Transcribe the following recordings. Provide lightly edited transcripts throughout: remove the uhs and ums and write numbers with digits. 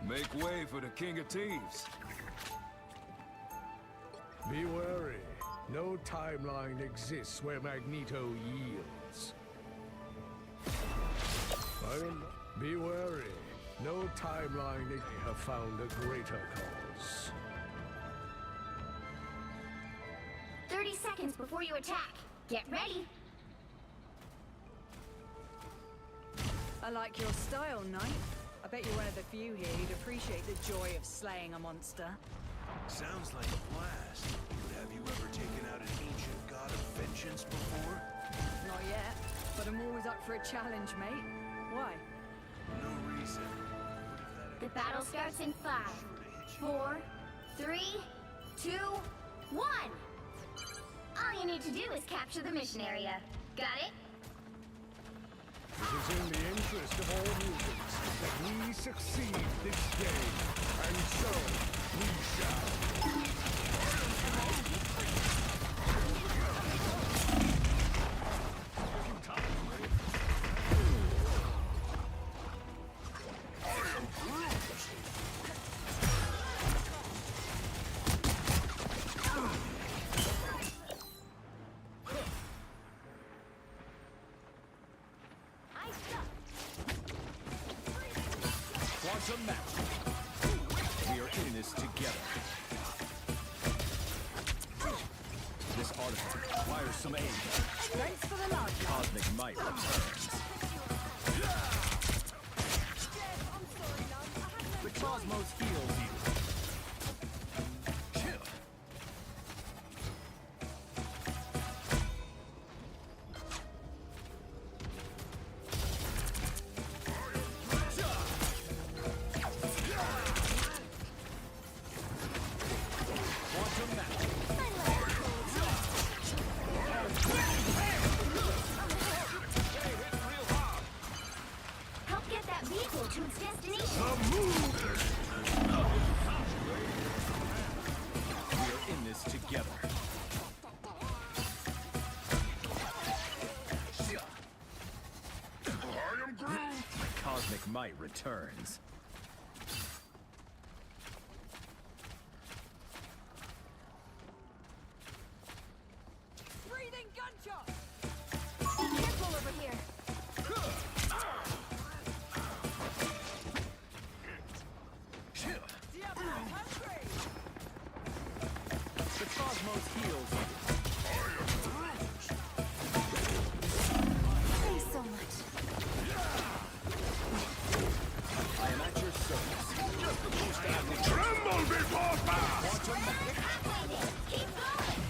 Make way for the King of Thieves. Be wary. No timeline exists where Magneto yields. Be wary. No timeline have found a greater cause. 30 seconds before you attack. Get ready. I like your style, Knight. I bet you're one of the few here who'd appreciate the joy of slaying a monster. Sounds like a blast. Have you ever taken out an ancient god of vengeance before? Not yet, but I'm always up for a challenge, mate. Why? No reason. The battle starts in 5, 4, 3, 2, 1. All you need to do is capture the mission area. Got it? It is in the interest of all mutants that we succeed this day, and so we shall. Quantum match. We are in this together. This artifact requires some aid. Thanks for the large. Cosmic might returns. The cosmos heals you. Help get that vehicle to its destination. We are in this together. I am Groot! The cosmic might returns. Breathing gunshot! Be careful over here. Diablo hungry! The cosmos heals you. Thanks so much. I am at your service. Tremble before fast! Quantum match. Halfway there. Keep going.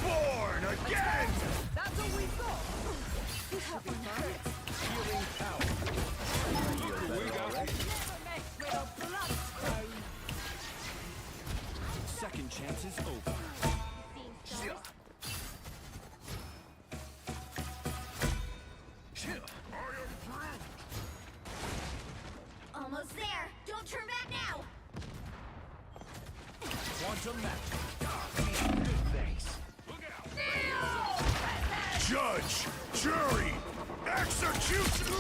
Born again! That's all we've got! Healing power. We got it. Never mess with a bloodstone! Second chance is over. Almost there. Don't turn back now. Quantum match. Thanks. Judge! Jury! Execution!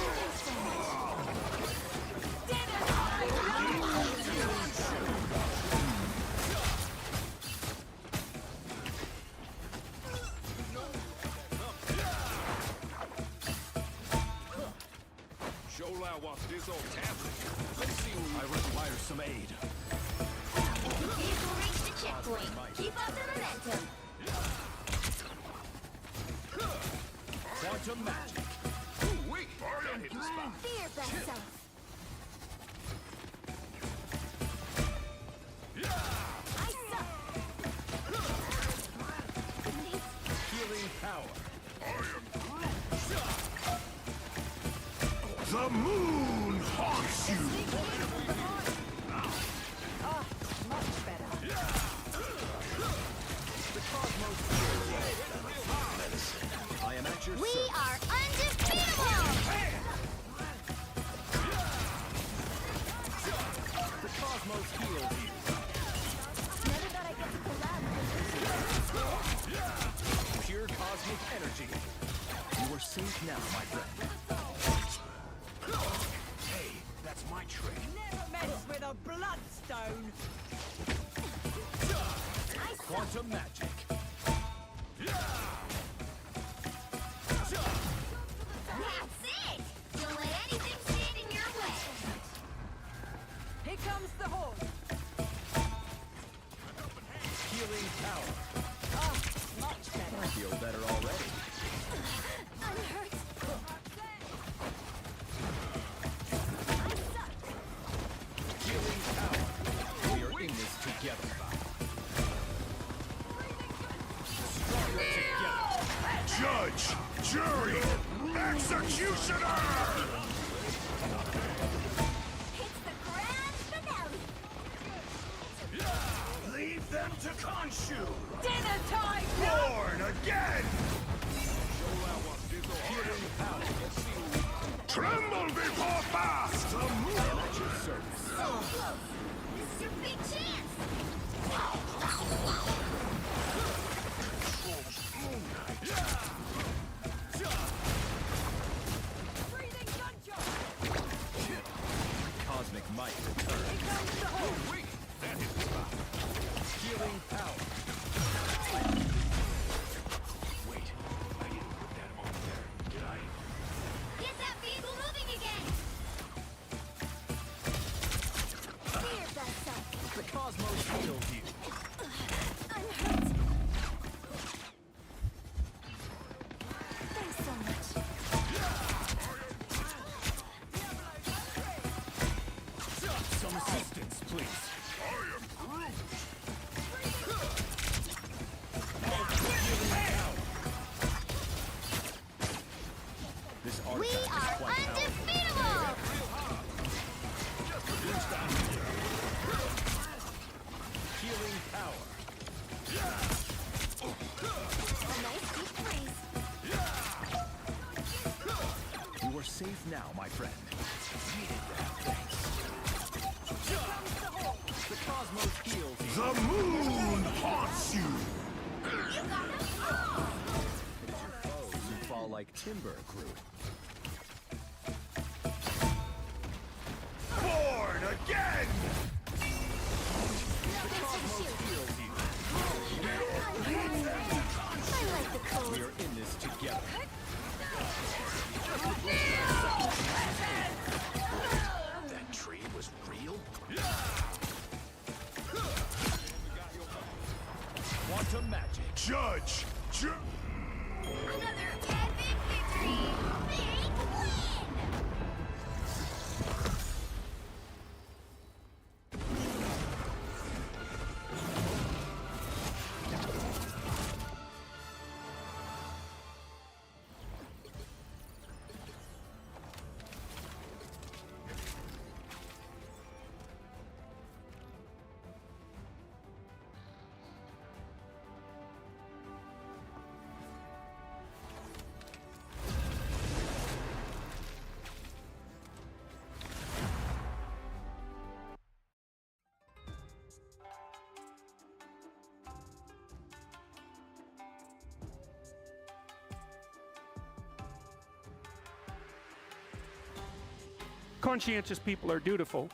Show loud watch this old tablet. Let's see who I require some aid. Vehicle reached the checkpoint. Keep up the momentum. Quantum magic. Wait, that hit the spot. Be your best self. I suck. Healing power. The moon haunts you! Much better. The cosmos. I am at your We service. are undefeatable! The cosmos heals you. Never thought I'd get to collab with Pure cosmic energy. You are safe now, my friend. Hey, that's my trick. Never mess with a bloodstone. Quantum magic. That's it! Don't let anything stand in your way. Here comes the horn. Healing power. Oh, much better. I feel better already. I'm hurt. Healing power. We are in this together. Stronger together. Judge, jury, executioner! It's the grand finale. Leave them to Khonshu! Dinner time! Born again! Healing power. Tremble before fast! The moon! At your service. So close. This is your big chance. Breathing gunshot! Cosmic might return. Here comes the horn! Healing power. Wait, I didn't put that on there, did I? Get that vehicle moving again. Fear thyself. The cosmos heals you. I'm hurt. Thanks so much. Some assistance, please. This We artifact is are quite powerful. undefeatable. Healing power. A nice deep breeze. You are safe now, my friend. The cosmos heals you. The moon haunts you! You got them all. It is your foes who fall like timber, crew. Born again! Heals you. I like the cold. We are in this together. That tree was real? Quantum magic. Judge, Another epic victory. Big win. Conscientious people are dutiful,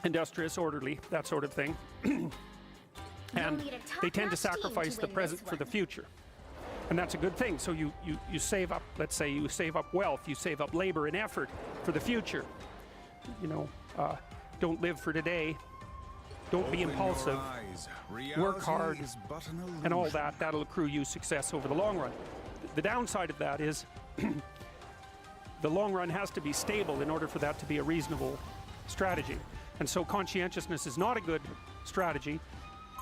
industrious, orderly, that sort of thing. And need a they tend to top-notch team sacrifice to the win present this for the one. future. And that's a good thing. So you save up, let's say you save up wealth, you save up labor and effort for the future. You know, don't live for today. Don't be impulsive. Work hard and all that. That'll accrue you success over the long run. The downside of that is the long run has to be stable in order for that to be a reasonable strategy. And so conscientiousness is not a good strategy,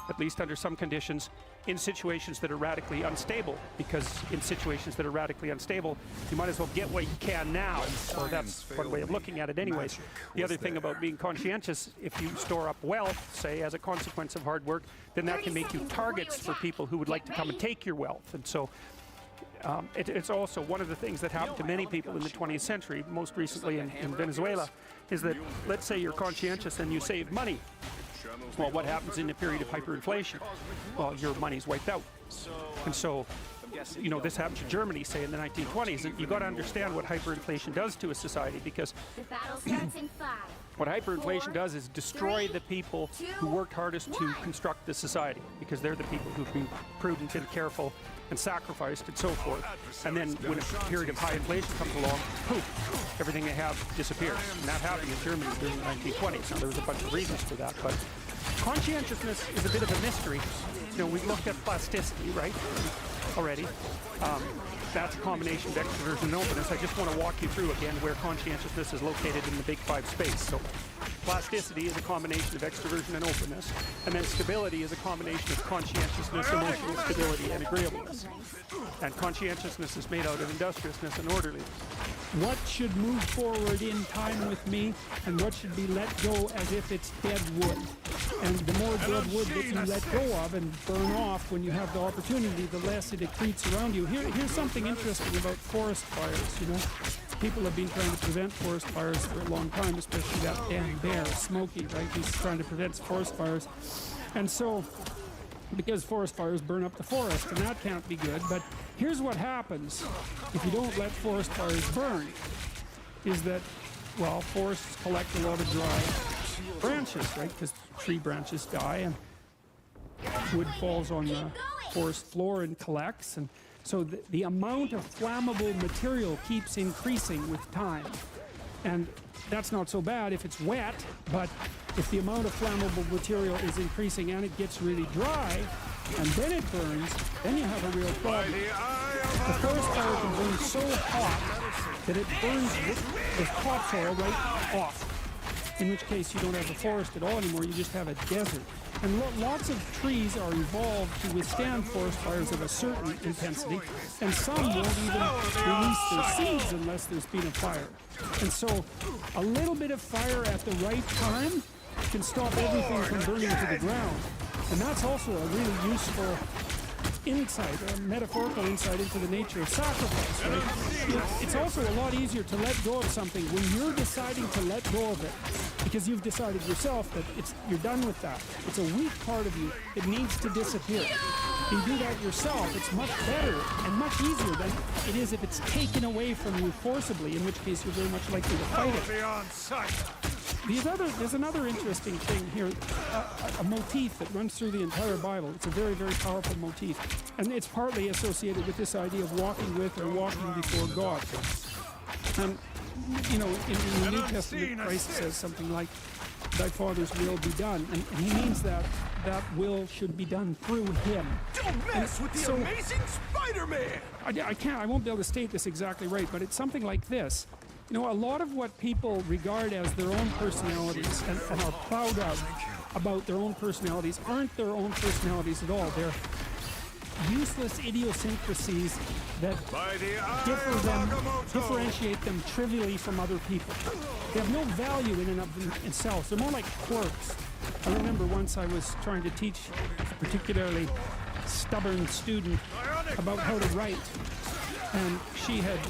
at least under some conditions, in situations that are radically unstable. Because in situations that are radically unstable, you might as well get what you can now. Or that's one way of looking at it anyways. The other thing about being conscientious, if you store up wealth, say, as a consequence of hard work, then that can make you targets for people who would like to come and take your wealth. And so it's also one of the things that happened to many people in the 20th century, most recently in Venezuela, is that let's say you're conscientious and you save money. Well, what happens in a period of hyperinflation? Well, your money's wiped out. And so you know, this happened to Germany, say, in the 1920s. And you got to understand what hyperinflation does to a society, because The battle starts in 5. what hyperinflation 4, does is destroy 3, the people 2, who worked hardest to 1. construct the society, because they're the people who've been prudent and careful and sacrificed and so forth. And then when a period of high inflation comes along, poof, everything they have disappears. And that happened in Germany during the 1920s. Now, there was a bunch of reasons for that, but conscientiousness is a bit of a mystery. You know, we've looked at plasticity, right, already. That's a combination of extroversion and openness. I just want to walk you through again where conscientiousness is located in the big 5 space. So plasticity is a combination of extroversion and openness, and then stability is a combination of conscientiousness, emotional stability, and agreeableness. And conscientiousness is made out of industriousness and orderliness. What should move forward in time with me, and what should be let go as if it's dead wood. And the more dead wood that you let go of and burn off when you have the opportunity, the less it accretes around you. Here's something interesting about forest fires, you know. People have been trying to prevent forest fires for a long time, especially that damn bear, Smokey, right? He's trying to prevent forest fires. And so, because forest fires burn up the forest, and that can't be good. But here's what happens if you don't let forest fires burn, is that, well, forests collect a lot of dry branches, right? Because tree branches die and wood falls on the forest floor and collects. And so the amount of flammable material keeps increasing with time. And that's not so bad if it's wet, but if the amount of flammable material is increasing and it gets really dry, and then it burns, then you have a real problem. The forest fire can burn so hot that it burns the topsoil right off, in which case you don't have a forest at all anymore, you just have a desert. And lots of trees are evolved to withstand forest fires of a certain intensity, and some won't even release their seeds unless there's been a fire. And so a little bit of fire at the right time can stop everything from burning to the ground. And that's also a really useful insight, a metaphorical insight into the nature of sacrifice, right? It's also a lot easier to let go of something when you're deciding to let go of it, because you've decided yourself that you're done with that. It's a weak part of you. It needs to disappear. If you do that yourself, it's much better and much easier than it is if it's taken away from you forcibly, in which case you're very much likely to fight it. There's another interesting thing here, a motif that runs through the entire Bible. It's a very, very powerful motif. And it's partly associated with this idea of walking with or walking before God. And, you know, in the New Testament, Christ says something like, thy Father's will be done. And he means that that will should be done through him. Don't mess with the amazing Spider-Man! I won't be able to state this exactly right, but it's something like this. You know, a lot of what people regard as their own personalities and are proud of about their own personalities aren't their own personalities at all. They're useless idiosyncrasies that differentiate them trivially from other people. They have no value in and of themselves. They're more like quirks. I remember once I was trying to teach a particularly stubborn student about how to write, and she had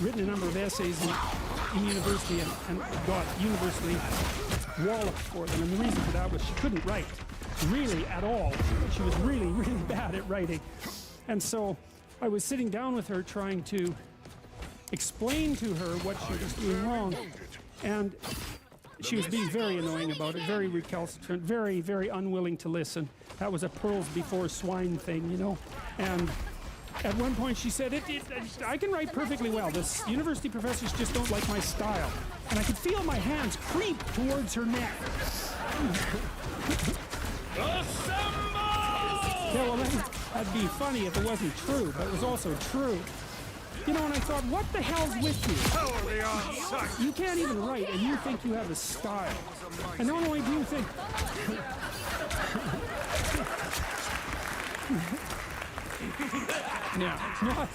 written a number of essays in university and got universally walloped for them. And the reason for that was she couldn't write, really, at all. She was really, really bad at writing. And so I was sitting down with her trying to explain to her what she was doing wrong. And she was being very annoying about it, very recalcitrant, very, very unwilling to listen. That was a pearls before swine thing, you know. And at one point she said, I can write perfectly well. The university professors just don't like my style. And I could feel my hands creep towards her neck. Yeah, well, that'd be funny if it wasn't true, but it was also true. You know, and I thought, what the hell's with you? You can't even write, and you think you have a style. And not only do you think... Yeah,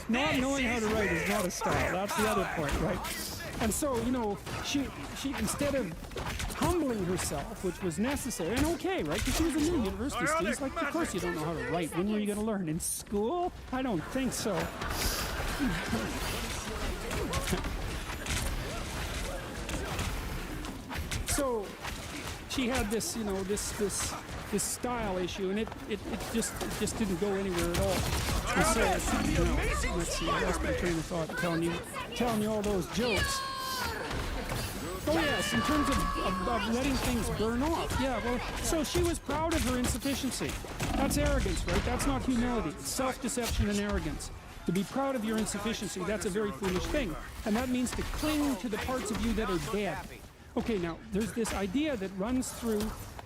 not knowing how to write is not a style. That's the other point, right? And so, you know, she instead of humbling herself, which was necessary and okay, right? Because she was a new university student. It's like, of course you don't know how to write. When were you going to learn? In school? I don't think so. So she had this, this style issue, and it just didn't go anywhere at all. And so, you know, let's see, I lost my train of thought telling you all those jokes. Oh yes, in terms of letting things burn off. Yeah, well, so she was proud of her insufficiency. That's arrogance, right? That's not humility. It's self-deception and arrogance. To be proud of your insufficiency, that's a very foolish thing. And that means to cling to the parts of you that are dead. Okay, now, there's this idea that runs through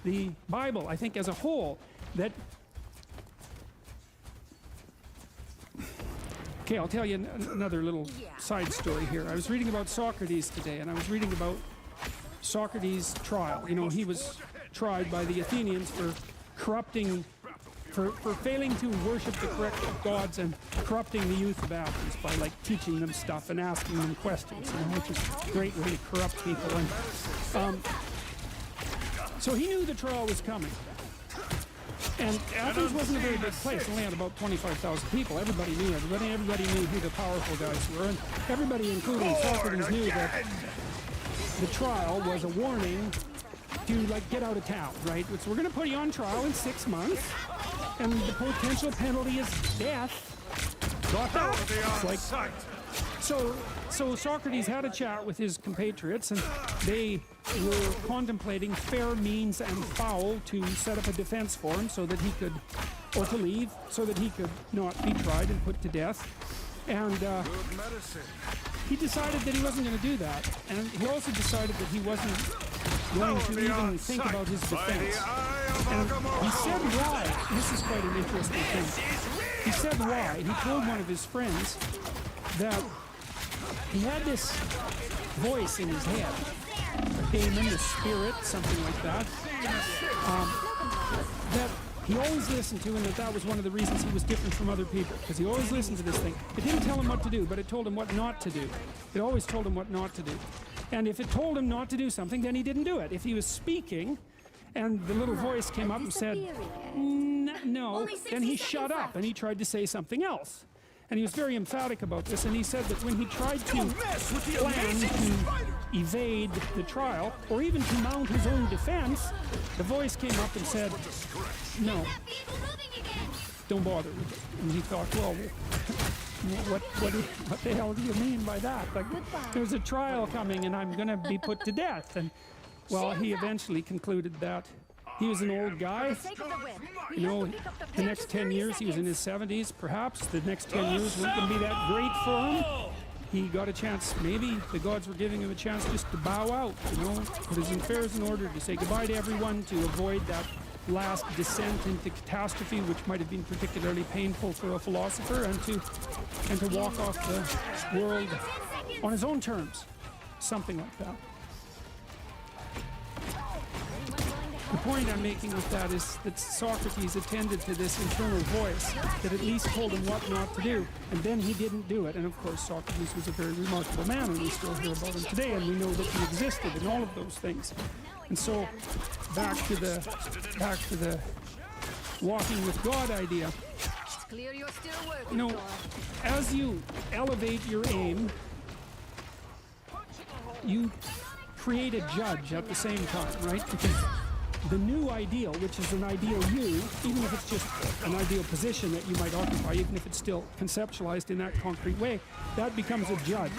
the Bible, I think, as a whole, that... Okay, I'll tell you another little side story here. I was reading about Socrates today, and I was reading about Socrates' trial. You know, he was tried by the Athenians for corrupting, for failing to worship the correct gods and corrupting the youth of Athens by, like, teaching them stuff and asking them questions, you know, which is a great way to corrupt people. And so he knew the trial was coming. And Athens wasn't a very big place. It only had about 25,000 people. Everybody knew everybody. Everybody knew who the powerful guys were. And everybody, including Socrates, knew that the trial was a warning to, like, get out of town, right? So we're going to put you on trial in 6 months, and the potential penalty is death. Got that? It's like, so Socrates had a chat with his compatriots, and they were contemplating fair means and foul to set up a defense for him so that he could, or to leave, so that he could not be tried and put to death. And he decided that he wasn't going to do that. And he also decided that he wasn't going to even think about his defense. And he said why. This is quite an interesting thing. He said why. He told one of his friends that he had this voice in his head, a demon, a spirit, something like that, that he always listened to, and that was one of the reasons he was different from other people, because he always listened to this thing. It didn't tell him what to do, but it told him what not to do. It always told him what not to do. And if it told him not to do something, then he didn't do it. If he was speaking, and the little voice came up and said, no, then he shut up, and he tried to say something else. And he was very emphatic about this, and he said that when he tried to plan to evade the trial, or even to mount his own defense, the voice came up and said, no, don't bother with it. And he thought, well, what the hell do you mean by that? Like, there's a trial coming and I'm going to be put to death. And, well, he eventually concluded that he was an old guy. You know, the next 10 years, he was in his 70s, perhaps. The next 10 years weren't going to be that great for him. He got a chance, maybe the gods were giving him a chance just to bow out, you know, put his affairs in order, to say goodbye to everyone, to avoid that last descent into catastrophe, which might have been particularly painful for a philosopher, and to walk off the world on his own terms, something like that. The point I'm making with that is that Socrates attended to this internal voice that at least told him what not to do, and then he didn't do it. And of course, Socrates was a very remarkable man, and we still hear about him today, and we know that he existed in all of those things. And so, back to the walking with God idea. You know, as you elevate your aim, you create a judge at the same time, right? Because the new ideal, which is an ideal you, even if it's just an ideal position that you might occupy, even if it's still conceptualized in that concrete way, that becomes a judge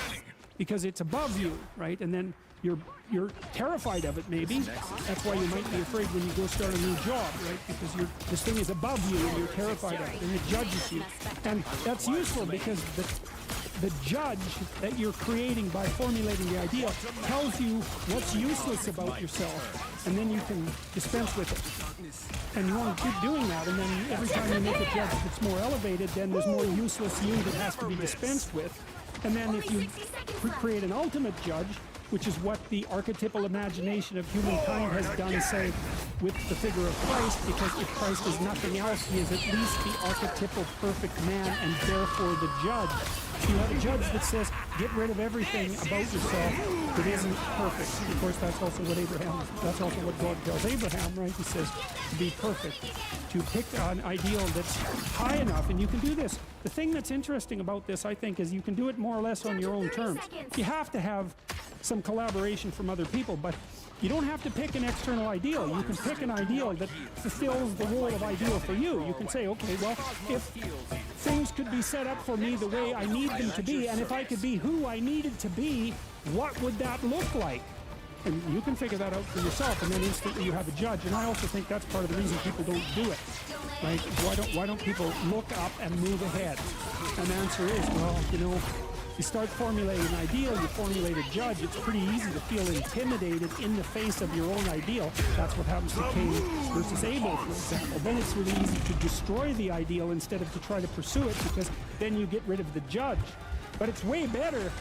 because it's above you, right? And then you're terrified of it, maybe. That's why you might be afraid when you go start a new job, right? Because this thing is above you and you're terrified of it, and it judges you. And that's useful because the judge that you're creating by formulating the idea tells you what's useless about yourself, and then you can dispense with it. And you want to keep doing that, and then every time you make a judge that's more elevated, then there's more useless you that has to be dispensed with. And then if you create an ultimate judge, which is what the archetypal imagination of humankind has done, say, with the figure of Christ, because if Christ is nothing else, he is at least the archetypal perfect man and therefore the judge. You have a judge that says, get rid of everything about yourself that isn't perfect. Of course, that's also what God tells Abraham, right? He says, to be perfect, to pick an ideal that's high enough, and you can do this. The thing that's interesting about this, I think, is you can do it more or less on your own terms. You have to have some collaboration from other people, but you don't have to pick an external ideal. You can pick an ideal that fulfills the role of ideal for you. You can say, okay, well, if things could be set up for me the way I need them to be, and if I could be who I needed to be, what would that look like? And you can figure that out for yourself, and then instantly you have a judge. And I also think that's part of the reason people don't do it. Right? Why don't people look up and move ahead? And the answer is, well, you know, you start formulating an ideal, you formulate a judge, it's pretty easy to feel intimidated in the face of your own ideal. That's what happens to Cain versus Abel, for example. Then it's really easy to destroy the ideal instead of to try to pursue it, because then you get rid of the judge. But it's way better.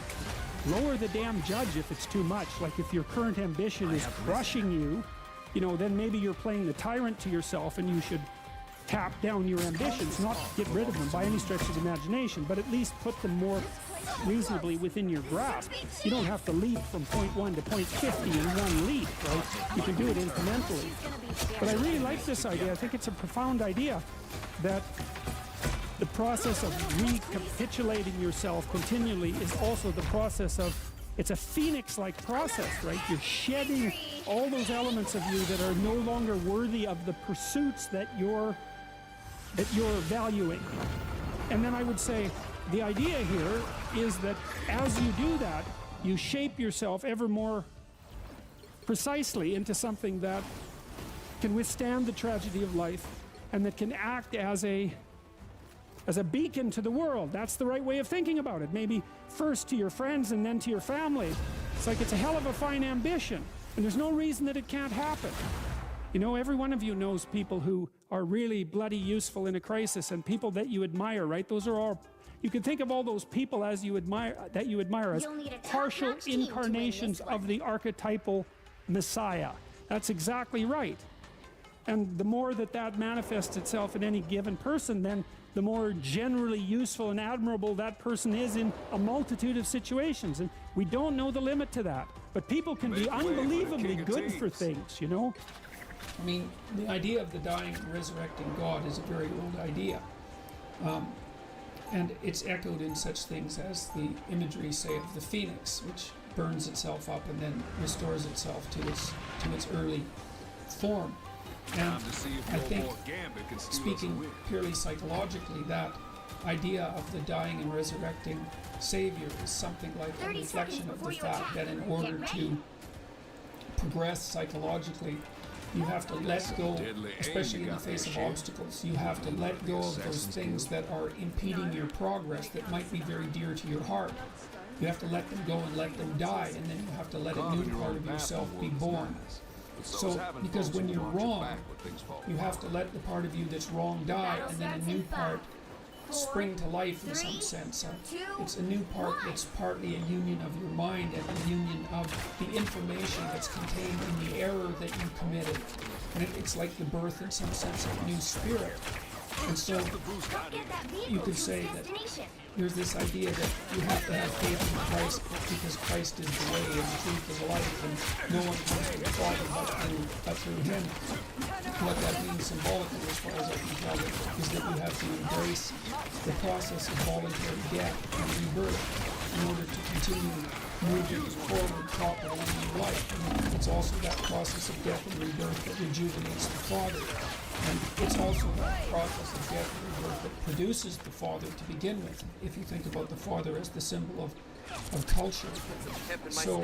Lower the damn judge if it's too much. Like if your current ambition is crushing you, you know, then maybe you're playing the tyrant to yourself, and you should tap down your ambitions, not get rid of them by any stretch of the imagination, but at least put them more reasonably within your grasp. You don't have to leap from point 1 to point 50 in one leap, right? You can do it incrementally. But I really like this idea. I think it's a profound idea that the process of recapitulating yourself continually is also the process of, it's a phoenix-like process, right? You're shedding all those elements of you that are no longer worthy of the pursuits that you're valuing. And then I would say the idea here is that as you do that, you shape yourself ever more precisely into something that can withstand the tragedy of life and that can act as a beacon to the world. That's the right way of thinking about it. Maybe first to your friends and then to your family. It's like it's a hell of a fine ambition, and there's no reason that it can't happen. You know, every one of you knows people who are really bloody useful in a crisis, and people that you admire, right? Those are all, you can think of all those people as you admire, that you admire as partial incarnations of the archetypal Messiah. That's exactly right. And the more that manifests itself in any given person, then the more generally useful and admirable that person is in a multitude of situations. And we don't know the limit to that. But people can be unbelievably good for things, you know? I mean, the idea of the dying and resurrecting God is a very old idea. And it's echoed in such things as the imagery, say, of the phoenix, which burns itself up and then restores itself to its early form. And I think, speaking purely psychologically, that idea of the dying and resurrecting Savior is something like a reflection of the fact that in order to progress psychologically, you have to let go, especially in the face of obstacles, you have to let go of those things that are impeding your progress that might be very dear to your heart. You have to let them go and let them die, and then you have to let a new part of yourself be born. So, because when you're wrong, you have to let the part of you that's wrong die, and then a new part spring to life in some sense. It's a new part that's partly a union of your mind and a union of the information that's contained in the error that you committed. And it's like the birth, in some sense, of a new spirit. And so, you could say that there's this idea that you have to have faith in Christ because Christ is the way and the truth and the life, and no one comes to the Father but through Him. What that means symbolically, as far as I can tell it, is that you have to embrace the process of voluntary death and rebirth in order to continue moving forward properly in your life. And it's also that process of death and rebirth that rejuvenates the Father. And it's also that process of death and rebirth that produces the Father to begin with, if you think about the Father as the symbol of culture. So,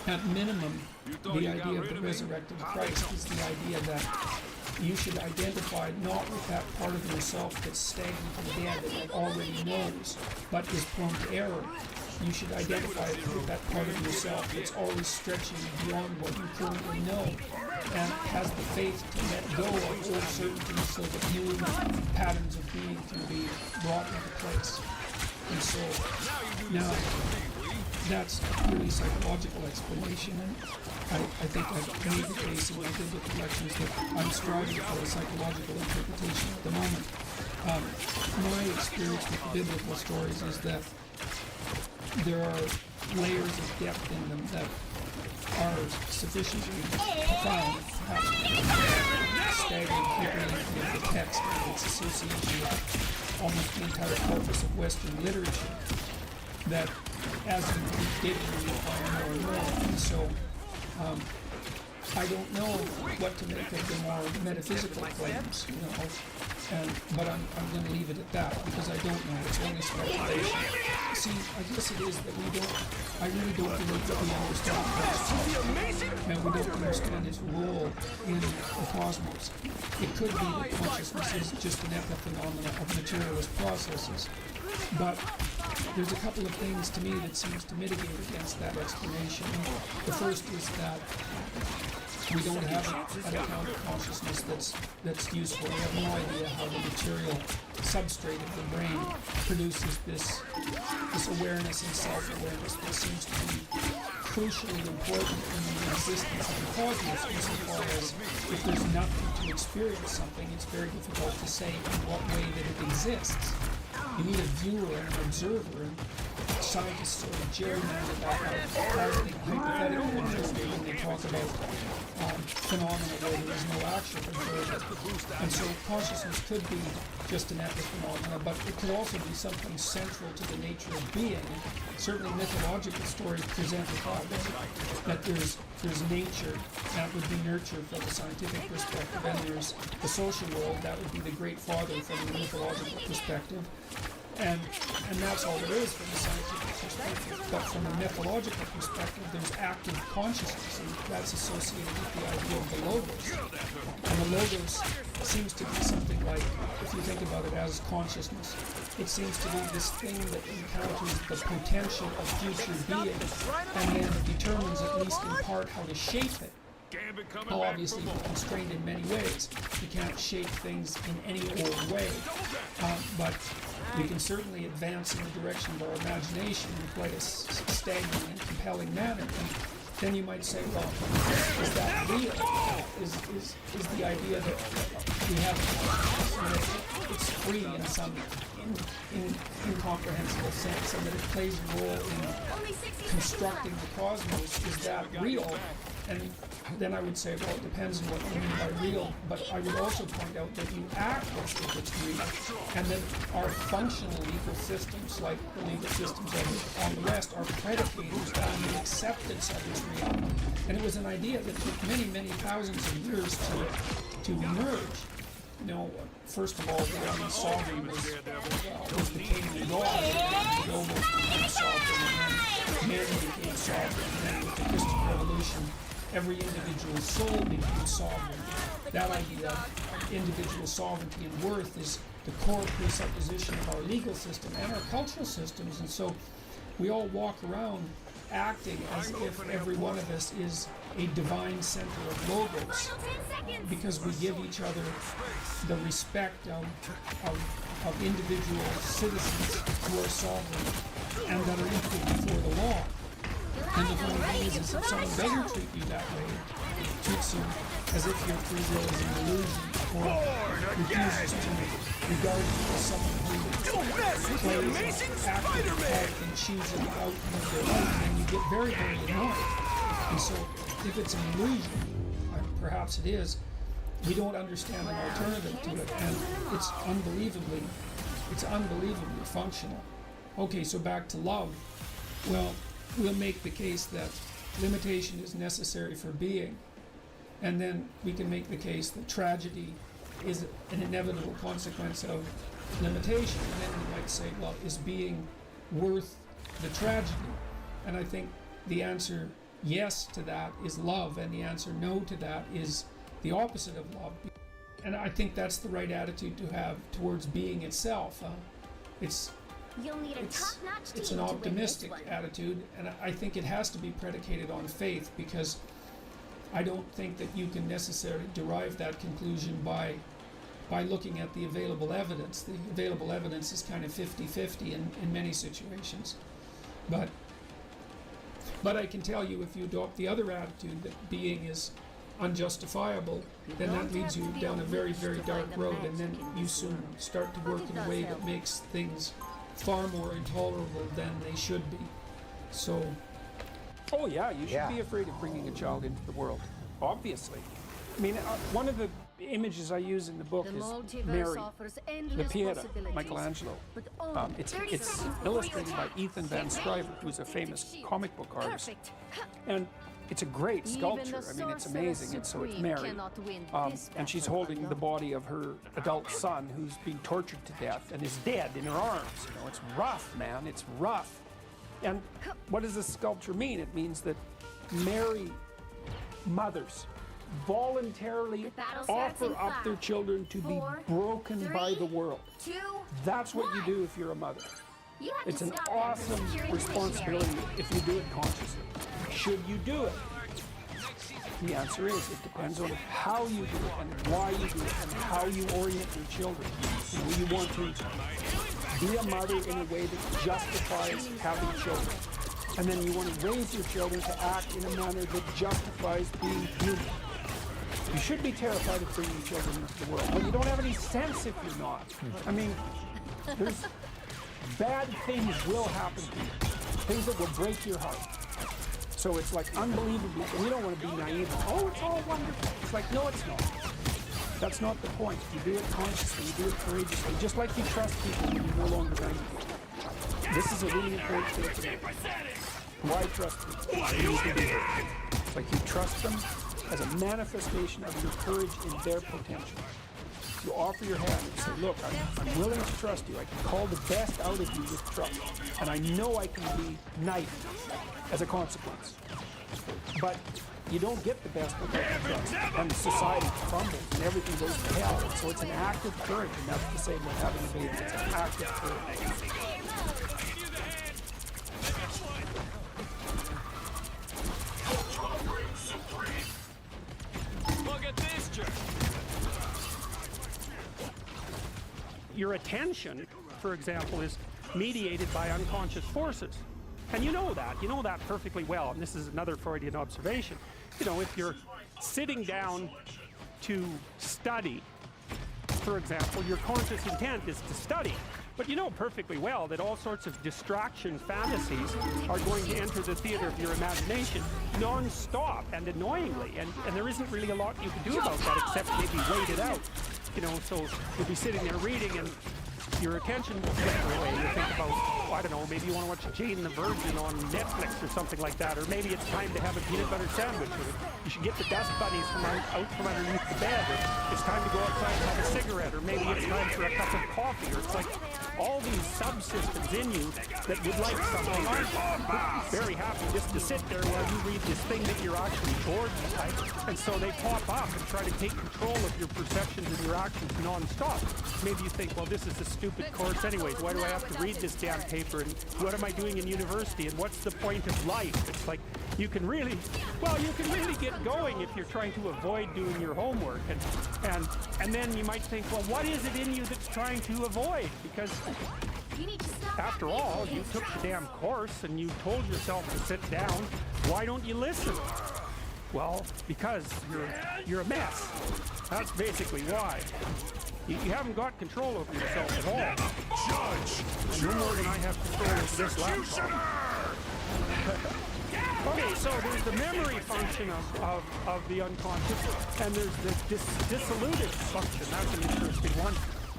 at minimum, the idea of the resurrected Christ is the idea that you should identify not with that part of yourself that's stagnant and dead that already knows, but is prone to error. You should identify with that part of yourself that's always stretching beyond what you currently know and has the faith to let go of old certainties so that new patterns of being can be brought into place. And so, now, that's a purely psychological explanation, and I think I've made the case in my biblical lectures that I'm striving for a psychological interpretation at the moment. My experience with the biblical stories is that there are layers of depth in them that are sufficiently profound, perhaps staggering people in the text and its association with almost the entire corpus of Western literature, that as you dig into it more and more, and so I don't know what to make of the more metaphysical claims, you know, But I'm going to leave it at that because I don't know. It's only speculation. See, I guess it is that I really don't believe that we understand consciousness. And we don't understand its role in the cosmos. It could be that consciousness is just an epiphenomenon of materialist processes. But there's a couple of things to me that seems to mitigate against that explanation. The first is that we don't have an account of consciousness that's useful. We have no idea how the material substrate of the brain produces this awareness and self-awareness that seems to be crucially important in the existence of the cosmos, insofar as if there's nothing to experience something, it's very difficult to say in what way that it exists. You need a viewer and an observer, and scientists sort of gerrymander that out of hypothetical reality when they talk about phenomena where there is no actual observer. And so consciousness could be just an epiphenomena, but it could also be something central to the nature of being. Certainly mythological stories present the thought that there's nature, that would be nurture from the scientific perspective, and there's the social world, that would be the great father from the mythological perspective. And that's all there is from the scientific perspective. But from a mythological perspective, there's active consciousness, and that's associated with the idea of the logos. And the logos seems to be something like, if you think about it as consciousness, it seems to be this thing that encounters the potential of future being, and then determines, at least in part, how to shape it. Well, obviously, we're constrained in many ways. You can't shape things in any old way, but we can certainly advance in the direction of our imagination in quite a staggering and compelling manner. And then you might say, well, is that real? Is the idea that we have it's free in some incomprehensible sense, and that it plays a role in constructing the cosmos, is that real? And then I would say, well, it depends on what you mean by real, but I would also point out that you act as if it's real, and that our functional legal systems, like the legal systems on the West, are predicators on the acceptance of its reality. And it was an idea that took many, many thousands of years to emerge. You know, first of all, the Roman sovereign was the king of God, and the nobles became sovereign, and then men became sovereign, and then with the Christian Revolution, every individual soul became sovereign. That idea of individual sovereignty and worth is the core presupposition of our legal system and our cultural systems, and so we all walk around acting as if every one of us is a divine center of logos, because we give each other the respect of individual citizens who are sovereign and that are equal before the law. And the funny thing is if someone doesn't treat you that way, treats you as if your free will is an illusion, or refuses to regard you as someone who plays an active part in choosing the outcome of their life, then you get very, very annoyed. And so if it's an illusion, perhaps it is, we don't understand an alternative to it, and it's unbelievably functional. Okay, so back to love. Well, we'll make the case that limitation is necessary for being, and then we can make the case that tragedy is an inevitable consequence of limitation, and then we might say, well, is being worth the tragedy? And I think the answer yes to that is love, and the answer no to that is the opposite of love. And I think that's the right attitude to have towards being itself. It's an optimistic attitude, and I think it has to be predicated on faith, because I don't think that you can necessarily derive that conclusion by looking at the available evidence. The available evidence is kind of 50-50 in many situations. But I can tell you, if you adopt the other attitude that being is unjustifiable, then that leads you down a very, very dark road, and then you soon start to work in a way that makes things far more intolerable than they should be. So, oh yeah, you should be afraid of bringing a child into the world, obviously. I mean, one of the images I use in the book is Mary, the Pieta, Michelangelo. It's illustrated by Ethan Van Scriver, who's a famous comic book artist. And it's a great sculpture. I mean, it's amazing. And so it's Mary. And she's holding the body of her adult son who's being tortured to death and is dead in her arms. You know, it's rough, man. It's rough. And what does this sculpture mean? It means that Mary mothers voluntarily offer up their children to be broken by the world. That's what you do if you're a mother. It's an awesome responsibility if you do it consciously. Should you do it? The answer is it depends on how you do it and why you do it and how you orient your children. You know, you want to be a mother in a way that justifies having children. And then you want to raise your children to act in a manner that justifies being human. You should be terrified of bringing children into the world, but you don't have any sense if you're not. I mean, there's bad things will happen to you, things that will break your heart. So it's like unbelievably, and you don't want to be naive. Oh, it's all wonderful. It's like, no, it's not. That's not the point. You do it consciously, you do it courageously, just like you trust people when you're no longer naive. This is a really important thing to know. Why trust people? It's like you trust them as a manifestation of your courage in their potential. You offer your hand and say, look, I'm willing to trust you. I can call the best out of you with trust. And I know I can be knifed as a consequence. But you don't get the best without trust. And society crumbles and everything goes to hell. And so it's an act of courage, and that's the same with having a baby. It's an act of courage. Look at this jerk. Your attention, for example, is mediated by unconscious forces. And you know that perfectly well. And this is another Freudian observation. You know, if you're sitting down to study, for example, your conscious intent is to study. But you know perfectly well that all sorts of distraction fantasies are going to enter the theater of your imagination non-stop and annoyingly. And there isn't really a lot you can do about that except maybe wait it out. You know, so you'll be sitting there reading and your attention will flicker away. You think about, I don't know, maybe you want to watch Jane the Virgin on Netflix or something like that, or maybe it's time to have a peanut butter sandwich, or you should get the dust bunnies out from underneath the bed, or it's time to go outside and have a cigarette, or maybe it's time for a cup of coffee, or it's like all these subsystems in you that would like something very happy just to sit there while you read this thing that you're actually bored by, and so they pop up and try to take control of your perceptions and your actions non-stop. Maybe you think, well, this is a stupid course anyways. Why do I have to read this damn paper? And what am I doing in university? And what's the point of life? It's like you can really get going if you're trying to avoid doing your homework. And then you might think, well, what is it in you that's trying to avoid? Because after all, you took the damn course and you told yourself to sit down. Why don't you listen? Well, because you're a mess. That's basically why. You haven't got control over yourself at all. Judge! No more than I have control over this laptop. Okay, so there's the memory function of the unconscious, and there's the dissolutive function. That's an interesting one.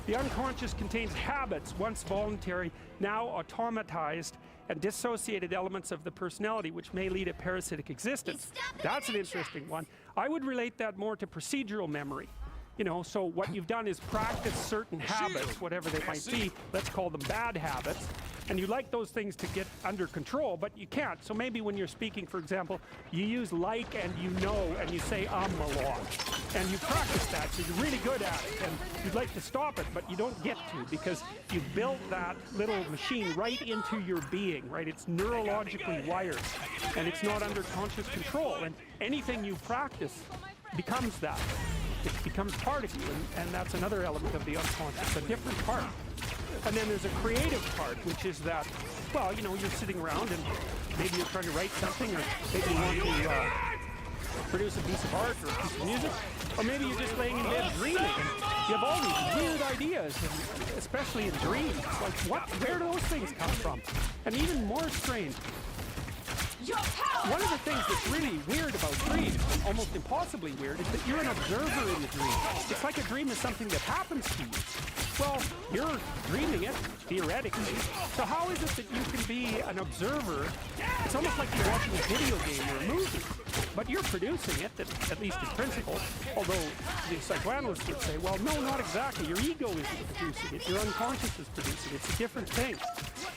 The unconscious contains habits, once voluntary, now automatized, and dissociated elements of the personality, which may lead a parasitic existence. That's an interesting one. I would relate that more to procedural memory. You know, so what you've done is practice certain habits, whatever they might be. Let's call them bad habits. And you like those things to get under control, but you can't. So maybe when you're speaking, for example, you use like and you know, and you say a lot. And you practice that, so you're really good at it. And you'd like to stop it, but you don't get to, because you've built that little machine right into your being, right? It's neurologically wired, and it's not under conscious control. And anything you practice becomes that. It becomes part of you, and that's another element of the unconscious, a different part. And then there's a creative part, which is that, well, you know, you're sitting around and maybe you're trying to write something, or maybe you want to produce a piece of art or a piece of music, or maybe you're just laying in bed dreaming, and you have all these weird ideas, and especially in dreams. It's like, where do those things come from? And even more strange, one of the things that's really weird about dreams, almost impossibly weird, is that you're an observer in the dream. It's like a dream is something that happens to you. Well, you're dreaming it, theoretically. So how is it that you can be an observer? It's almost like you're watching a video game or a movie, but you're producing it, at least in principle. Although the psychoanalyst would say, well, no, not exactly. Your ego isn't producing it. Your unconscious is producing it. It's a different thing.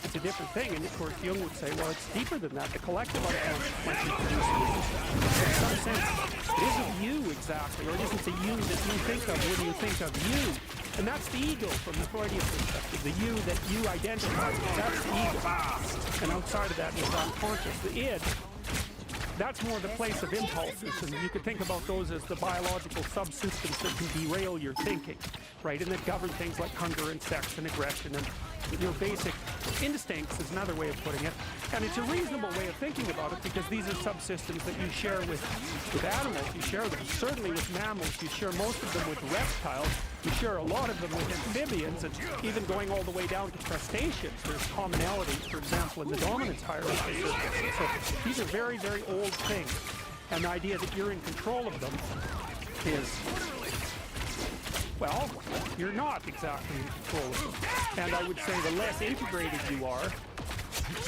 It's a different thing. And of course, Jung would say, well, it's deeper than that. The collective unconscious might be producing it. In some sense, it isn't you exactly, or it isn't the you that you think of when you think of you. And that's the ego from the Freudian perspective. The you that you identify with, that's the ego. And outside of that is unconscious. The id, that's more the place of impulses, and you could think about those as the biological subsystems that can derail your thinking, right? And that govern things like hunger and sex and aggression and your basic instincts is another way of putting it. And it's a reasonable way of thinking about it because these are subsystems that you share with animals. You share them certainly with mammals. You share most of them with reptiles. You share a lot of them with amphibians, and even going all the way down to crustaceans. There's commonality, for example, in the dominance hierarchy. So these are very, very old things. And the idea that you're in control of them is, well, you're not exactly in control of them. And I would say the less integrated you are,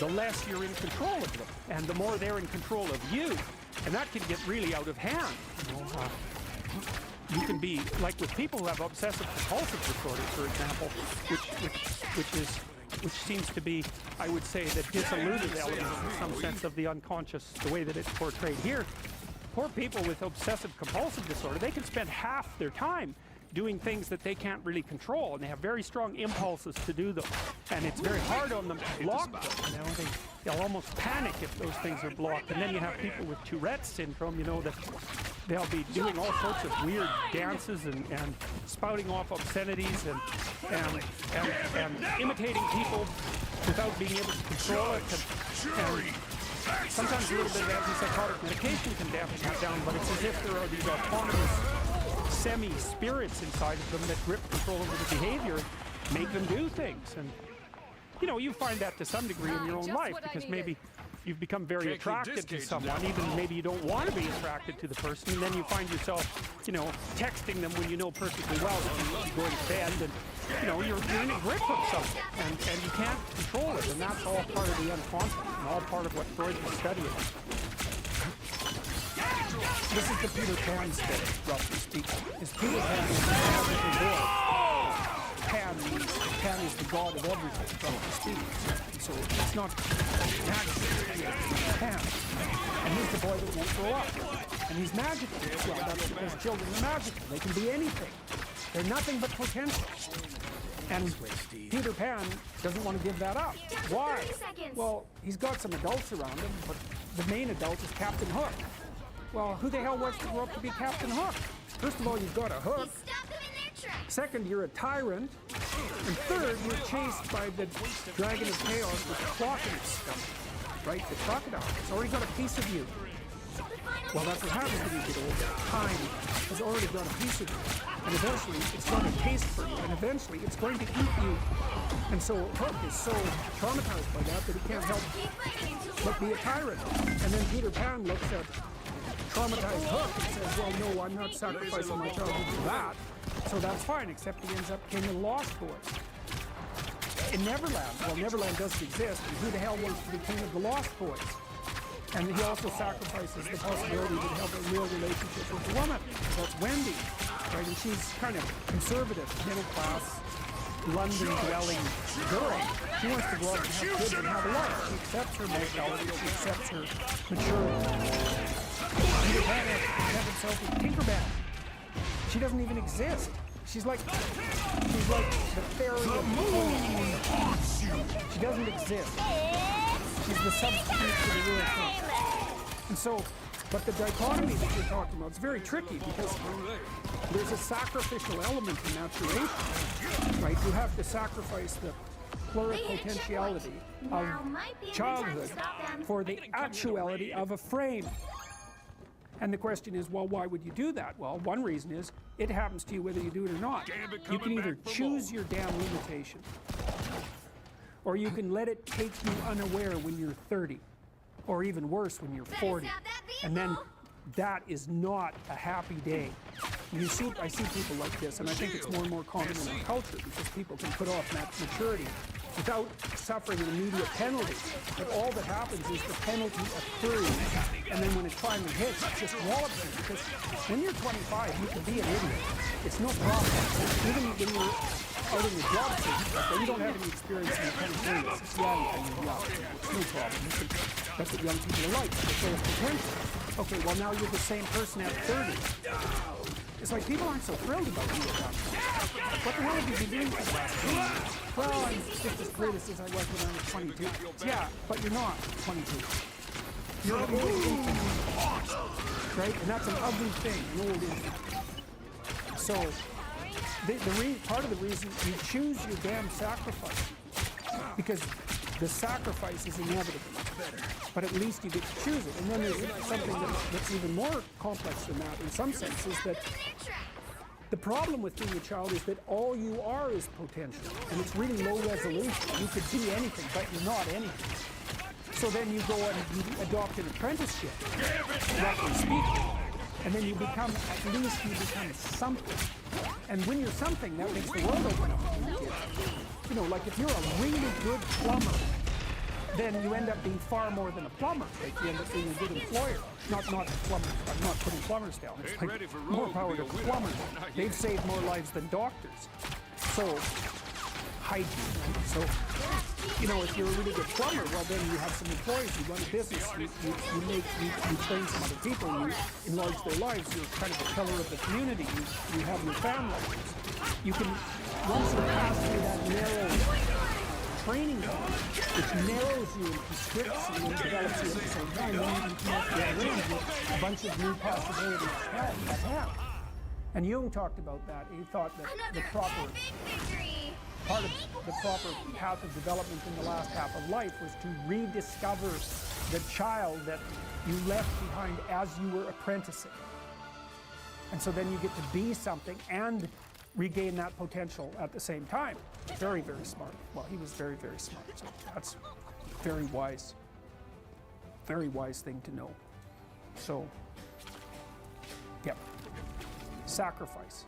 the less you're in control of them. And the more they're in control of you. And that can get really out of hand. You can be, like with people who have obsessive compulsive disorder, for example, which seems to be, I would say, the disillusioned element in some sense of the unconscious, the way that it's portrayed here. Poor people with obsessive compulsive disorder, they can spend half their time doing things that they can't really control, and they have very strong impulses to do them. And it's very hard on them to block them. You know, they'll almost panic if those things are blocked. And then you have people with Tourette's syndrome, you know, that they'll be doing all sorts of weird dances and spouting off obscenities and imitating people without being able to control it. And sometimes a little bit of antipsychotic medication can dampen that down, but it's as if there are these autonomous semi-spirits inside of them that grip control over the behavior and make them do things. And, you know, you find that to some degree in your own life because maybe you've become very attracted to someone, even maybe you don't want to be attracted to the person, and then you find yourself, you know, texting them when you know perfectly well that you're going to bed, and, you know, you're in a grip of something, and you can't control it, and that's all part of the unconscious, and all part of what Freud was studying. This is the Peter Pan story, roughly speaking. Is Peter Pan is the magical boy. Pan is the god of everything, roughly speaking. So it's not magical, it's Pan. And he's the boy that won't grow up. And he's magical. Well, that's because children are magical. They can be anything. They're nothing but potential. And Peter Pan doesn't want to give that up. Why? Well, he's got some adults around him, but the main adult is Captain Hook. Well, who the hell wants to grow up to be Captain Hook? First of all, you've got a hook. Second, you're a tyrant. And third, you're chased by the Dragon of Chaos with the clock in its stomach. Right? The crocodile. It's already got a piece of you. Well, that's what happens when you get older. Time has already got a piece of you. And eventually, it's going to taste for you. And eventually, it's going to eat you. And so Hook is so traumatized by that he can't help but be a tyrant. And then Peter Pan looks at traumatized Hook and says, well, no, I'm not sacrificing my childhood to that. So that's fine, except he ends up king of the Lost Boys. In Neverland, well, Neverland doesn't exist, and who the hell wants to be king of the Lost Boys? And he also sacrifices the possibility to have a real relationship with a woman. That's Wendy, right? And she's kind of conservative, middle-class, London-dwelling girl. She wants to go out and have kids and have a life. She accepts her mortality, she accepts her maturity. Peter Pan has himself with Tinkerbell. She doesn't even exist. She's like the fairy of the moon. She doesn't exist. She's the substitute for the real thing. And so, but the dichotomy that you're talking about is very tricky because there's a sacrificial element in maturation, right? You have to sacrifice the pluripotentiality of childhood for the actuality of a frame. And the question is, well, why would you do that? Well, one reason is it happens to you whether you do it or not. You can either choose your damn limitation, or you can let it take you unaware when you're 30, or even worse, when you're 40. And then that is not a happy day. I see people like this, and I think it's more and more common in our culture because people can put off maturity without suffering an immediate penalty. But all that happens is the penalty accrues, and then when it finally hits, it just wallops you. Because when you're 25, you can be an idiot. It's no problem. Even when you're out in the job search, you don't have any experience in the kind of thing. It's no problem. That's what young people are like. They show us potential. Okay, well now you're the same person at 30. It's like people aren't so thrilled about you at that point. What the hell have you been doing for the last 10 years? Well, I'm just as clueless as I was when I was 22. Yeah, but you're not 22. You're an old infant. Right? And that's an ugly thing, an old infant. So, part of the reason you choose your damn sacrifice, because the sacrifice is inevitable. But at least you get to choose it. And then there's something that's even more complex than that in some sense, is that the problem with being a child is that all you are is potential. And it's really low resolution. You could be anything, but you're not anything. So then you go and you adopt an apprenticeship, roughly speaking. And then you become, at least you become something. And when you're something, that makes the world open up to you. You know, like if you're a really good plumber, then you end up being far more than a plumber. Like you end up being a good employer. Not plumbers. I'm not putting plumbers down. It's like more power to plumbers. They've saved more lives than doctors. So, hygiene. So, you know, if you're a really good plumber, well then you have some employees, you run a business, you train some other people, you enlarge their lives, you're kind of a pillar of the community, you have your family. You can, once you pass through that narrow training zone, which narrows you and constricts you and develops you at the same time, then you can come up the other end with a bunch of new possibilities that have. And Jung talked about that. He thought that the proper part of the proper path of development in the last half of life was to rediscover the child that you left behind as you were apprenticing. And so then you get to be something and regain that potential at the same time. Very, very smart. Well, he was very, very smart. So that's very wise thing to know. So, yep. Sacrifice.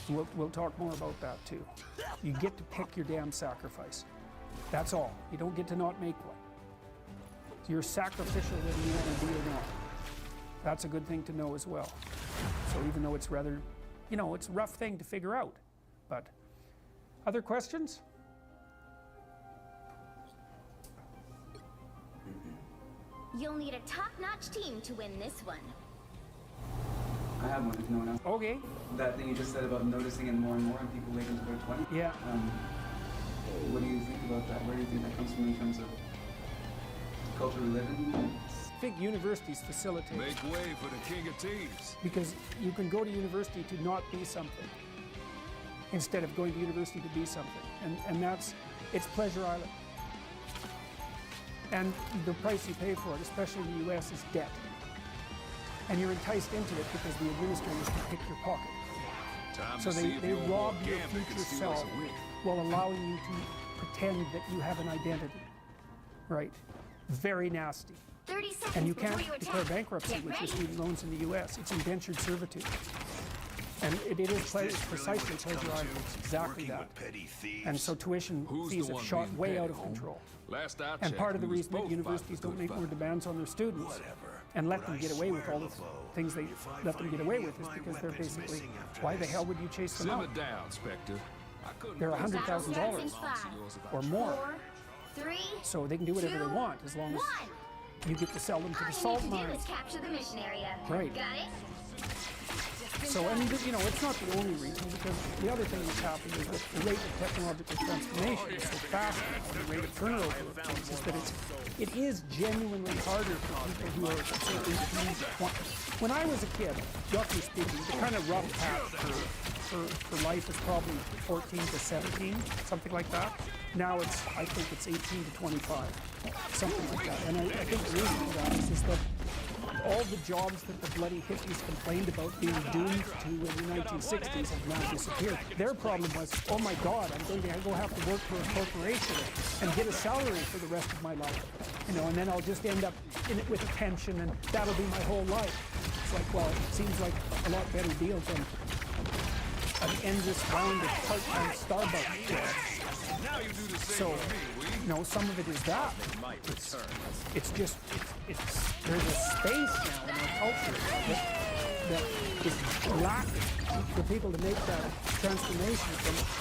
We'll talk more about that too. You get to pick your damn sacrifice. That's all. You don't get to not make one. So you're sacrificial whether you want to be or not. That's a good thing to know as well. So even though it's rather, you know, it's a rough thing to figure out. But other questions? You'll need a top-notch team to win this one. I have one if no one else. Okay. That thing you just said about noticing it more and more and people wait until they're 20. Yeah. What do you think about that? Where do you think that comes from in terms of the culture we live in? I think universities facilitate. Make way for the king of teams. Because you can go to university to not be something instead of going to university to be something. And it's Pleasure Island. And the price you pay for it, especially in the US, is debt. And you're enticed into it because the administrators can pick your pocket. So they rob your future self while allowing you to pretend that you have an identity. Right. Very nasty. 30 seconds And you can't before you declare attack. bankruptcy Get with your ready. student loans in the US. It's indentured servitude. And it is precisely Pleasure Island. It's exactly that. And so tuition fees have shot way out of control. Last I And checked, part of the we was reason that both universities fighting don't for make more good demands on their students and let them get away with all the things they let them get away with is because they're basically, why the hell would you chase them Simmer out? down, Spectre. I couldn't They're face Battle starts in $100,000 5, or more. 4, 3, So they can do whatever they 2, want as long as 1. you get to sell them to All the you salt need to do mines. is capture the mission area. Right. Got it? So, and you know, it's not the only reason, because the other thing that's happened is that the rate of technological transformation is so fast, and the rate of turnover of things is that it is genuinely harder for people who are, say, 18 to 20. When I was a kid, roughly speaking, the kind of rough patch for life is probably 14 to 17, something like that. Now I think it's 18 to 25, something like that. And I think the reason for that is that all the jobs that the bloody hippies complained about being doomed to in the 1960s have now disappeared. Their problem was, oh my God, I'm going to go have to work for a corporation and get a salary for the rest of my life. You know, and then I'll just end up in it with a pension and that'll be my whole life. it's like, well, it seems like a lot better deal than an endless round of part-time Starbucks jobs. Now you do the same So, with me, we. you know, some of it is that. It's just, there's a space now in our culture that is lacking for people to make that transformation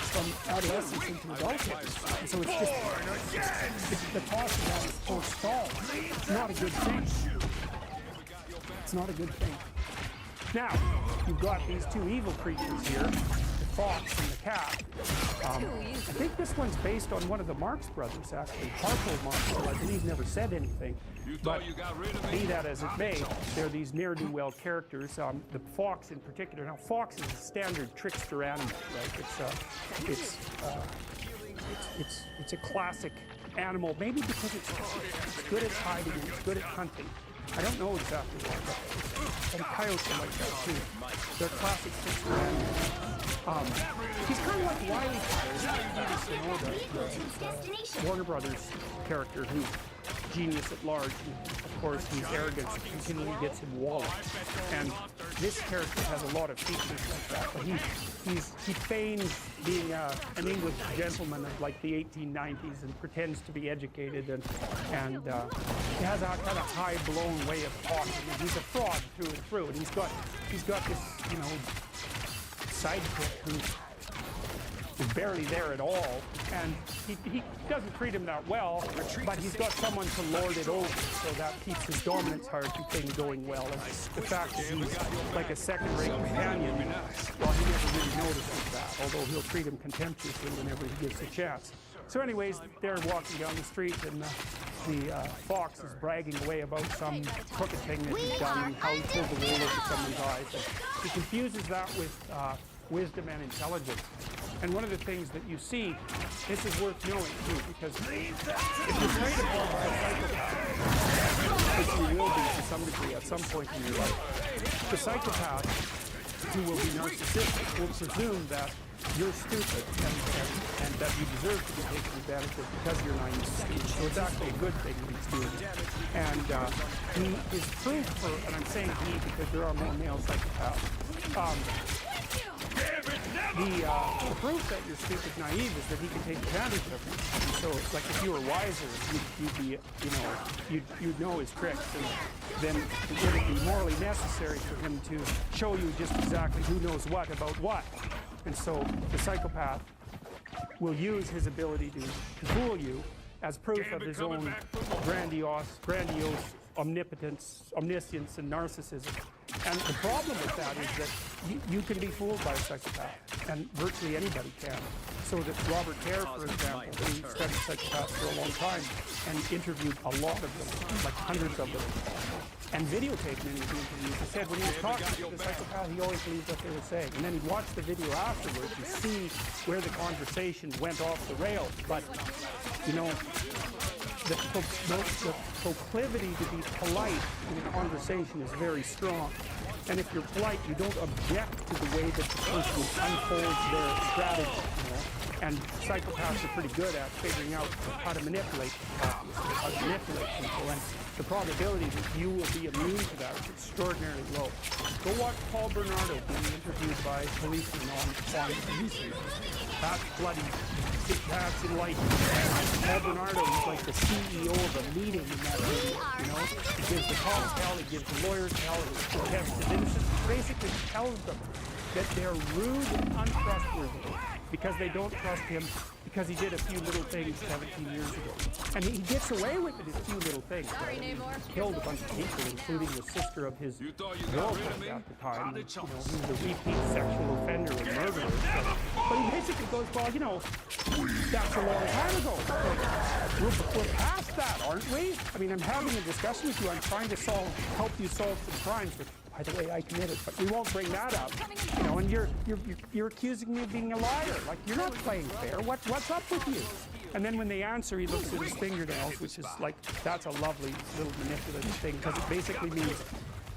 from adolescence into adulthood. And so the cost of that is forestalled. It's not a good thing. It's not a good thing. Now, you've got these two evil creatures here, the fox and the cat. I think this one's based on one of the Marx brothers, actually. Harpo Marx, who I believe never said anything. But You got rid of be me? that as it may, they're these ne'er-do-well characters. The fox in particular. Now, fox is a standard trickster animal, right? It's a classic animal, maybe because it's good at hiding and it's good at hunting. I don't know exactly why, but and coyotes are like that too. They're classic trickster animals. He's kind of like Wily Coyote, the Warner Brothers character who genius at large, and of course whose arrogance continually gets him walloped. And this character has a lot of features like that, but he feigns being an English gentleman of like the 1890s and pretends to be educated, and he has a kind of high-blown way of talking, and he's a fraud through and through, and he's got this, you know, sidekick who is barely there at all, and he doesn't treat him that well, but he's got someone to lord it over, so that keeps his dominance hierarchy thing going well. And the fact that he's like a second-rate companion, well, he never really notices that, although he'll treat him contemptuously whenever he gets a chance. So anyways, they're walking down the street, and the fox is bragging away about some crooked thing that he's done, and how he pulled the wool over someone's eyes. And he confuses that with wisdom and intelligence. And one of the things that you see, this is worth knowing too, because if you're preyed upon by a psychopath, which you will be to some degree at some point in your life, the psychopath, who will be narcissistic, will presume that you're stupid and that you deserve to be taken advantage of because you're naive. So it's actually a good thing that he's doing. And he is proof for, and I'm saying he because there are more male psychopaths. The proof that you're stupid naive is that he can take advantage of you. And so it's like if you were wiser, you'd know his tricks, and then would it be morally necessary for him to show you just exactly who knows what about what? And so the psychopath will use his ability to fool you as proof of his own grandiose omnipotence, omniscience, and narcissism. And the problem with that is that you can be fooled by a psychopath, and virtually anybody can. So that Robert Hare, for example, who studied psychopaths for a long time and interviewed a lot of them, like hundreds of them, and videotaped many of the interviews, he said when he was talking to the psychopath, he always believed what they were saying. And then he'd watch the video afterwards and see where the conversation went off the rails. But, you know, the proclivity to be polite in a conversation is very strong. And if you're polite, you don't object to the way that the person unfolds their strategy, you know? And psychopaths are pretty good at figuring out how to manipulate people. And the probability that you will be immune to that is extraordinarily low. Go watch Paul Bernardo being interviewed by policemen on policing. That's bloody. That's enlightened. Paul Bernardo is like the CEO of a meeting in that video, you know? He gives the cops hell, he gives the lawyers hell, he protects the innocent. Basically tells them that they're rude and untrustworthy because they don't trust him because he did a few little things 17 years ago. And he gets away with it, his few little things. Right? He killed a bunch of people, including the sister of his girlfriend at the time. And, you know, he was a repeat sexual offender and murderer. So. But he basically goes, well, you know, that's a long time ago. We're past that, aren't we? I mean, I'm having a discussion with you. I'm trying to help you solve some crimes that, by the way, I committed, but we won't bring that up. You know, and you're accusing me of being a liar. Like, you're not playing fair. What's up with you? And then when they answer, he looks at his fingernails, which is like, that's a lovely little manipulative thing, because it basically means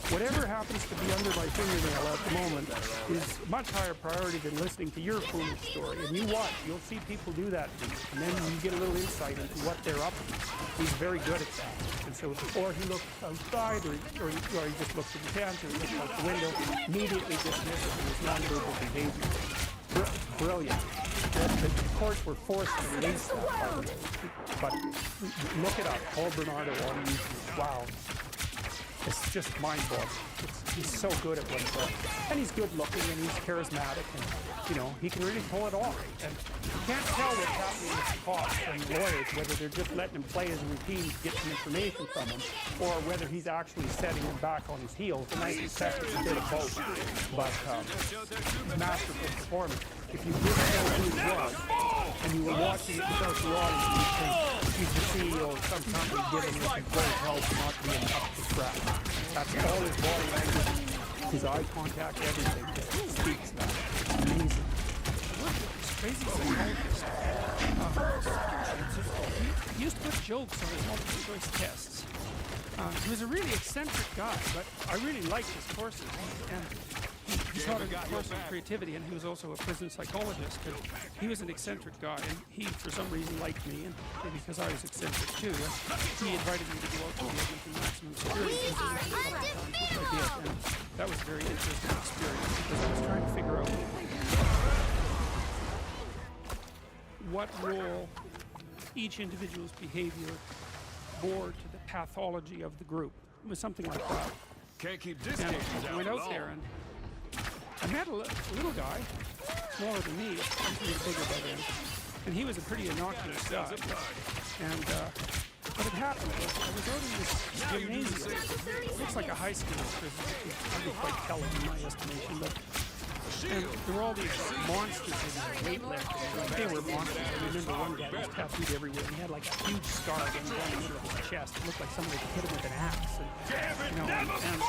whatever happens to be under my fingernail at the moment is much higher priority than listening to your foolish story. And you watch, you'll see people do that to you, and then you get a little insight into what they're up to. He's very good at that. And so, or he looks outside, or he just looks at the tent, or looks out the window, immediately dismisses his nonverbal behavior. Brilliant. The courts were forced to release that, by the way. But look it up, Paul Bernardo on YouTube. Wow. It's just mind-boggling. He's so good at what he does. And he's good-looking, and he's charismatic, and, you know, he can really pull it off. And you can't tell what's happening with the cops and lawyers, whether they're just letting him play his routine to get some information from him, or whether he's actually setting him back on his heels. And I suspect it's a bit of both. But masterful performance. If you didn't know who he was, and you were watching it without the audience, you'd think he's the CEO of some company giving him some great help not being up to scratch. That's all his body language, his eye contact, everything speaks that. Amazing. It's crazy psychologist. He used to put jokes on his multiple choice tests. He was a really eccentric guy, but I really liked his courses. And he taught a course on creativity, and he was also a prison psychologist. And he was an eccentric guy, and he, for some reason, liked me, and maybe because I was eccentric too. And he invited me to go out to the maximum security prison a couple of times, which I did. And that was a very interesting experience because I was trying to figure out what role each individual's behavior bore to the pathology of the group. It was something like that. Can't keep this And game I down went out long. there and I met a little guy, smaller than me, I'm pretty bigger by then, and he was a pretty innocuous guy. And what had happened was I was out in this gymnasium. It looks like a high school prison, which is hardly quite telling in my estimation, but and there were all these monsters in there, weightlifting. They were monsters. I remember one guy was tattooed everywhere, and he had like a huge scar going down the middle of his chest. It looked like somebody hit him with an axe. And, and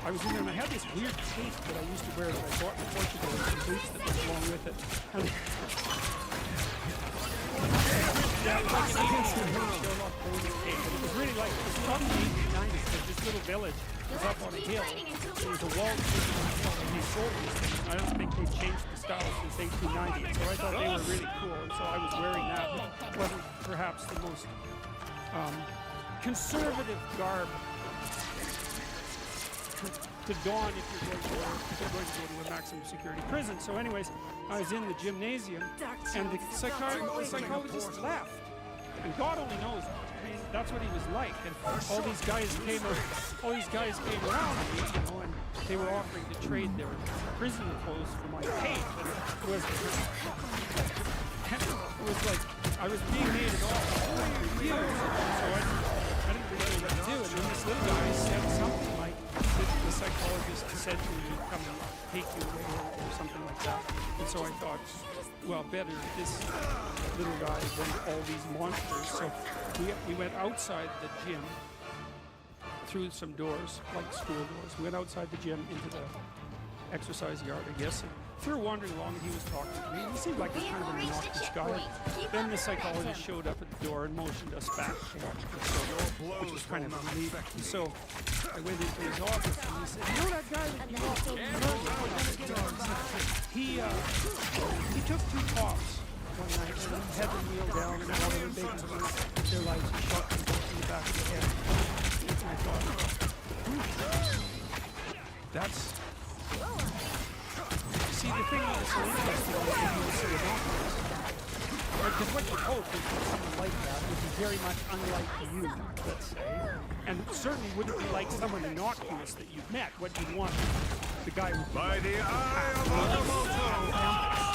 I was in there, and I had this weird cape that I used to wear that I bought in Portugal, and some boots that went along with it. And yeah, it was like an 80s Sherlock Holmes cape, but it was really like, it was from the 1890s, but this little village was up on a hill. There was a wall sitting on the hill, and they sold these things. I don't think they've changed the style since 1890, and so I thought they were really cool, and so I was wearing that. It wasn't perhaps the most conservative garb to don if you're going to go to a maximum security prison. So anyways, I was in the gymnasium, and the psychologist left. And God only knows, I mean, that's what he was like. And all these guys came around me, you know, and they were offering to trade their prison clothes for my cape. And it was like I was being made an offer for years. So I didn't really know what to do. And then this little guy said something like, the psychologist said to me, come and take you away or something like that. And so I thought, well, better this little guy than all these monsters. So we went outside the gym through some doors, like school doors. We went outside the gym into the exercise yard, I guess. And we were wandering along, and he was talking to me. He seemed like a kind of an innocuous guy. Then the psychologist showed up at the door and motioned us back, which was kind of a relief. And so I went into his office, and he said, "You know that guy that you walked over he took 2 cops one night and had them kneel down, and while they were begging for their lives, he shot them both in the back of the head." And I thought, that's... See, the thing that is so interesting is that he was so innocuous. Because what you hope is that someone like that would be very much unlike you, let's say, and certainly wouldn't be like someone innocuous that you've met. What you'd want the guy would be By the eye of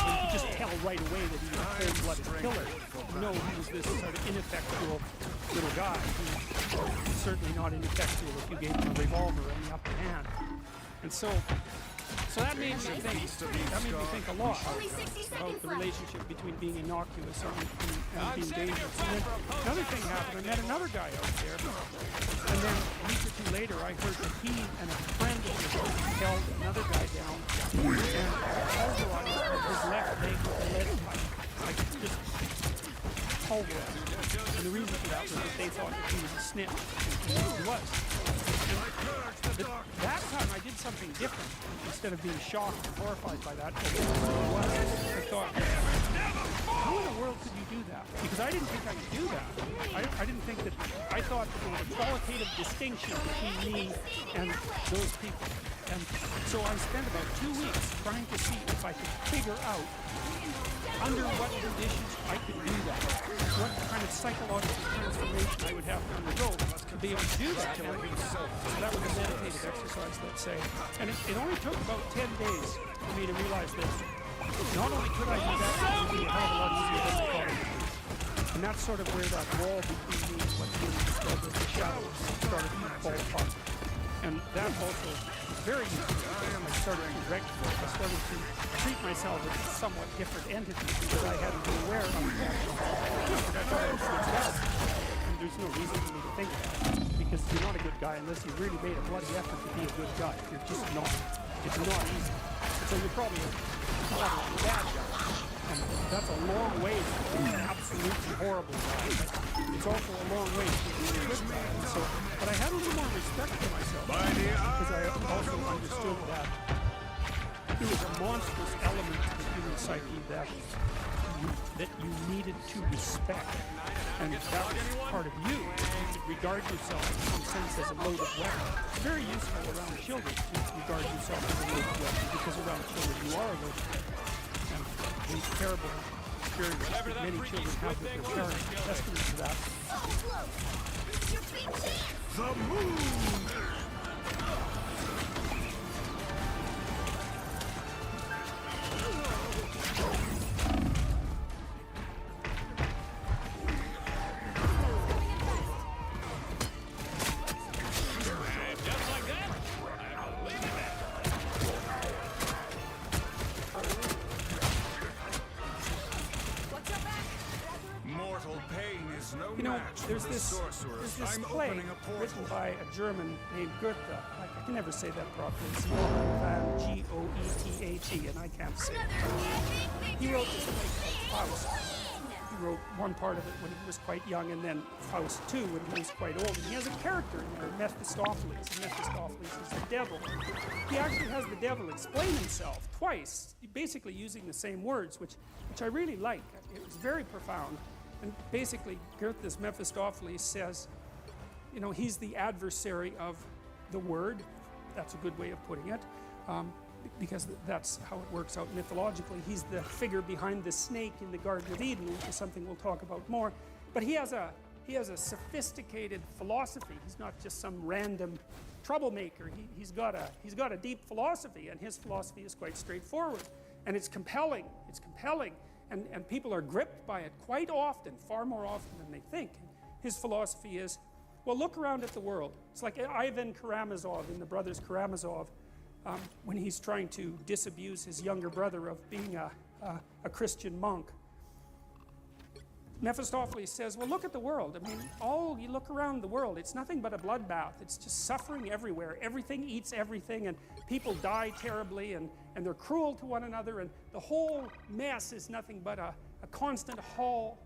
you could just tell right away that he was a cold-blooded killer. No, he was this sort of ineffectual little guy. He was certainly not ineffectual if you gave him a revolver and the upper hand. And so that made me think a lot about the relationship between being innocuous and being dangerous. And then another thing happened. I met another guy out there, and then a week or 2 later, I heard that he and a friend of his held another guy down, and pulverized his left leg with a lead pipe, like just pulverized. And the reason for that was that they thought that he was a snitch, and he was. And that something different. Instead of being shocked and horrified by that, I thought, how in the world could you do that? Because I didn't think I could do that. I didn't think that, I thought that there was a qualitative distinction between me and those people. And so I spent about 2 weeks trying to see if I could figure out under what conditions I could do that. What kind of psychological transformation I would have to undergo to be able to do that. So that was a meditative exercise, let's say. And it only took about 10 days for me to realize that not only could I do that, but it would be a hell of a lot easier than I thought it would be. And that's sort of where that wall between me and what Jim described as the shadows started to fall apart. And that also was very useful. I started to recognize, I started to treat myself as a somewhat different entity because I hadn't been aware of the actions. I thought I was doing that. And there's no reason for me to think that. Because you're not a good guy unless you really made a bloody effort to be a good guy. You're just not. It's not easy. So you're probably a moderately bad guy. And that's a long way from being an absolutely horrible guy. But it's also a long way from being a good guy. And so, but I had a little more respect for myself because I also understood that there was a monstrous element to the human psyche that you needed to respect. And that was part of you. You could regard yourself in some sense as a loaded weapon. It's very useful around children to regard yourself as a loaded weapon because around children you are a loaded weapon. And the terrible experiences that many children have with their parents are testament to that. The moon! You know, there's this play written by a German named Goethe. I can never say that properly. It's Goethe, and I can't say it. He wrote this play called Faust. He wrote one part of it when he was quite young, and then Faust II when he was quite old. And he has a character in there, Mephistopheles. And Mephistopheles is the devil. He actually has the devil explain himself twice, basically using the same words, which I really like. It was very profound. And basically, Goethe's Mephistopheles says, you know, he's the adversary of the word. That's a good way of putting it, because that's how it works out mythologically. He's the figure behind the snake in the Garden of Eden, which is something we'll talk about more. But he has a sophisticated philosophy. He's not just some random troublemaker. He's got a deep philosophy, and his philosophy is quite straightforward. And it's compelling. It's compelling. And people are gripped by it quite often, far more often than they think. His philosophy is, well, look around at the world. It's like Ivan Karamazov in The Brothers Karamazov, when he's trying to disabuse his younger brother of being a Christian monk. Mephistopheles says, well, look at the world. I mean, you look around the world, it's nothing but a bloodbath. It's just suffering everywhere. Everything eats everything, and people die terribly, and they're cruel to one another, and the whole mess is nothing but a constant haul